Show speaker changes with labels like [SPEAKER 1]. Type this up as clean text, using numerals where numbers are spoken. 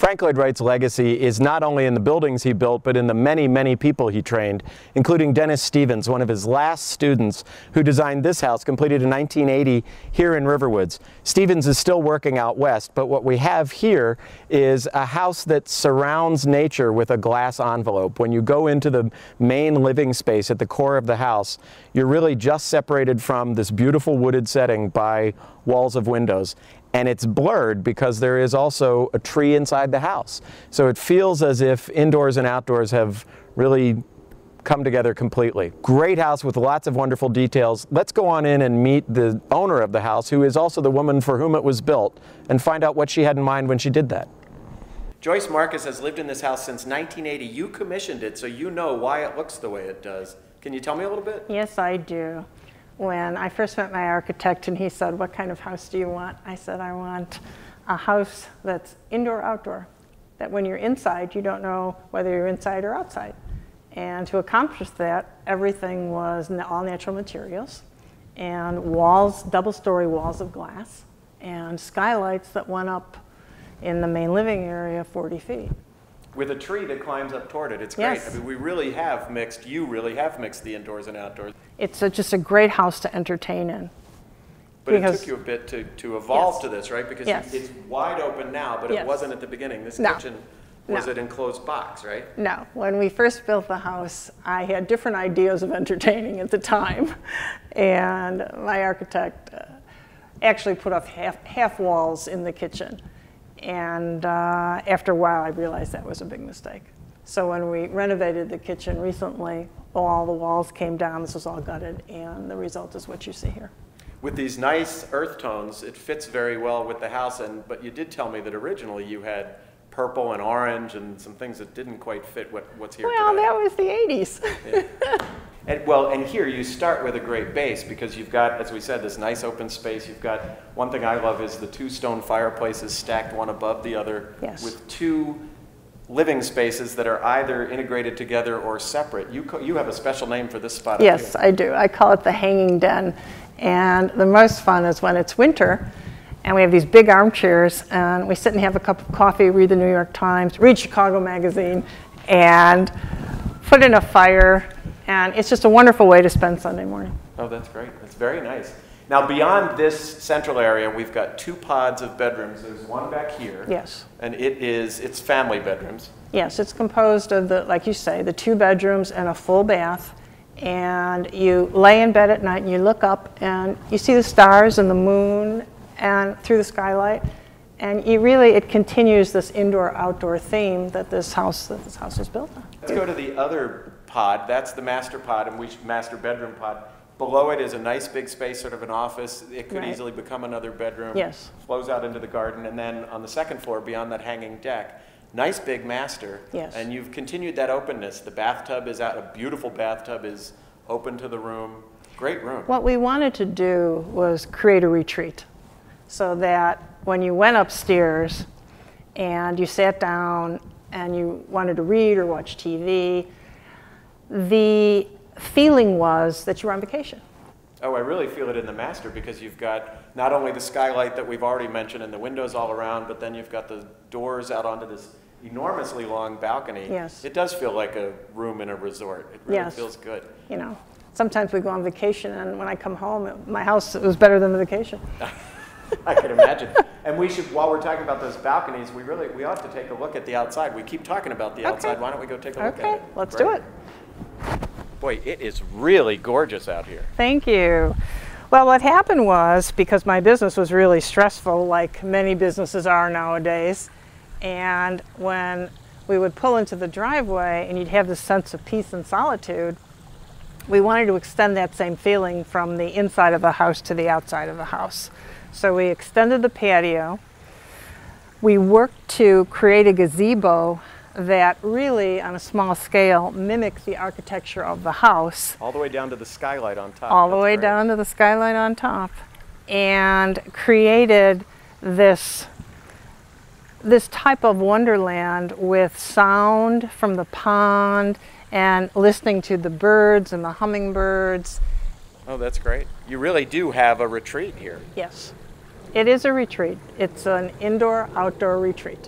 [SPEAKER 1] Frank Lloyd Wright's legacy is not only in the buildings he built, but in the many, many people he trained, including Dennis Stevens, one of his last students who designed this house, completed in 1980 here in Riverwoods. Stevens is still working out west, but what we have here is a house that surrounds nature with a glass envelope. When you go into the main living space at the core of the house, you're really just separated from this beautiful wooded setting by walls of windows. And it's blurred because there is also a tree inside the house. So it feels as if indoors and outdoors have really come together completely. Great house with lots of wonderful details. Let's go on in and meet the owner of the house, who is also the woman for whom it was built, and find out what she had in mind when she did that. Joyce Marcus has lived in this house since 1980. You commissioned it, so you know why it looks the way it does. Can you tell me a little bit?
[SPEAKER 2] Yes, I do. When I first met my architect and he said, "What kind of house do you want?" I said, "I want a house that's indoor-outdoor, that when you're inside, you don't know whether you're inside or outside." And to accomplish that, everything was all natural materials and walls, double-story walls of glass, and skylights that went up in the main living area 40 feet.
[SPEAKER 1] With a tree that climbs up toward it. It's great.
[SPEAKER 2] Yes.
[SPEAKER 1] I mean, you really have mixed the indoors and outdoors.
[SPEAKER 2] It's just a great house to entertain in.
[SPEAKER 1] But it took you a bit to evolve
[SPEAKER 2] Yes.
[SPEAKER 1] to this, right? Because
[SPEAKER 2] Yes.
[SPEAKER 1] it's wide open now, but
[SPEAKER 2] Yes.
[SPEAKER 1] it wasn't at the beginning. This
[SPEAKER 2] No.
[SPEAKER 1] kitchen was
[SPEAKER 2] No.
[SPEAKER 1] an enclosed box, right?
[SPEAKER 2] No, when we first built the house, I had different ideas of entertaining at the time. And my architect actually put up half walls in the kitchen. And after a while, I realized that was a big mistake. So when we renovated the kitchen recently, all the walls came down, this was all gutted, and the result is what you see here.
[SPEAKER 1] With these nice earth tones, it fits very well with the house, but you did tell me that originally you had purple and orange and some things that didn't quite fit what's here
[SPEAKER 2] Well,
[SPEAKER 1] today.
[SPEAKER 2] that was the 80s.
[SPEAKER 1] Yeah. And here you start with a great base because you've got, as we said, this nice open space. You've got, one thing I love is the two stone fireplaces stacked one above the other.
[SPEAKER 2] Yes.
[SPEAKER 1] With two living spaces that are either integrated together or separate. You have a special name for this spot.
[SPEAKER 2] Yes, I do. I call it the hanging den. And the most fun is when it's winter and we have these big armchairs and we sit and have a cup of coffee, read the New York Times, read Chicago Magazine, and put in a fire. And it's just a wonderful way to spend Sunday morning.
[SPEAKER 1] Oh, that's great. That's very nice. Now, beyond this central area, we've got two pods of bedrooms. There's one back here.
[SPEAKER 2] Yes.
[SPEAKER 1] And it's family bedrooms.
[SPEAKER 2] Yes, it's composed of, like you say, the 2 bedrooms and a full bath. And you lay in bed at night and you look up and you see the stars and the moon and through the skylight. And it continues this indoor-outdoor theme that this house was built on.
[SPEAKER 1] Let's go to the other pod. That's the master pod, and master bedroom pod. Below it is a nice big space, sort of an office. It could easily become another bedroom.
[SPEAKER 2] Yes.
[SPEAKER 1] Flows out into the garden, and then on the second floor, beyond that hanging deck, nice big master.
[SPEAKER 2] Yes.
[SPEAKER 1] And you've continued that openness. The bathtub is out. A beautiful bathtub is open to the room. Great room.
[SPEAKER 2] What we wanted to do was create a retreat so that when you went upstairs and you sat down and you wanted to read or watch TV, the feeling was that you were on vacation.
[SPEAKER 1] Oh, I really feel it in the master because you've got not only the skylight that we've already mentioned and the windows all around, but then you've got the doors out onto this enormously long balcony.
[SPEAKER 2] Yes.
[SPEAKER 1] It does feel like a room in a resort. It really feels good.
[SPEAKER 2] You know, sometimes we go on vacation and when I come home, my house was better than the vacation.
[SPEAKER 1] I can imagine. And we should, while we're talking about those balconies, we ought to take a look at the outside. We keep talking about the outside. Why don't we go take a look at it?
[SPEAKER 2] Okay, let's do it.
[SPEAKER 1] Boy, it is really gorgeous out here.
[SPEAKER 2] Thank you. Well, what happened was, because my business was really stressful, like many businesses are nowadays, and when we would pull into the driveway and you'd have this sense of peace and solitude, we wanted to extend that same feeling from the inside of the house to the outside of the house. So we extended the patio. We worked to create a gazebo that really, on a small scale, mimics the architecture of the house.
[SPEAKER 1] All the way down to the skylight on top.
[SPEAKER 2] All the way down to the skylight on top. And created this type of wonderland with sound from the pond and listening to the birds and the hummingbirds.
[SPEAKER 1] Oh, that's great. You really do have a retreat here.
[SPEAKER 2] Yes. It is a retreat. It's an indoor-outdoor retreat.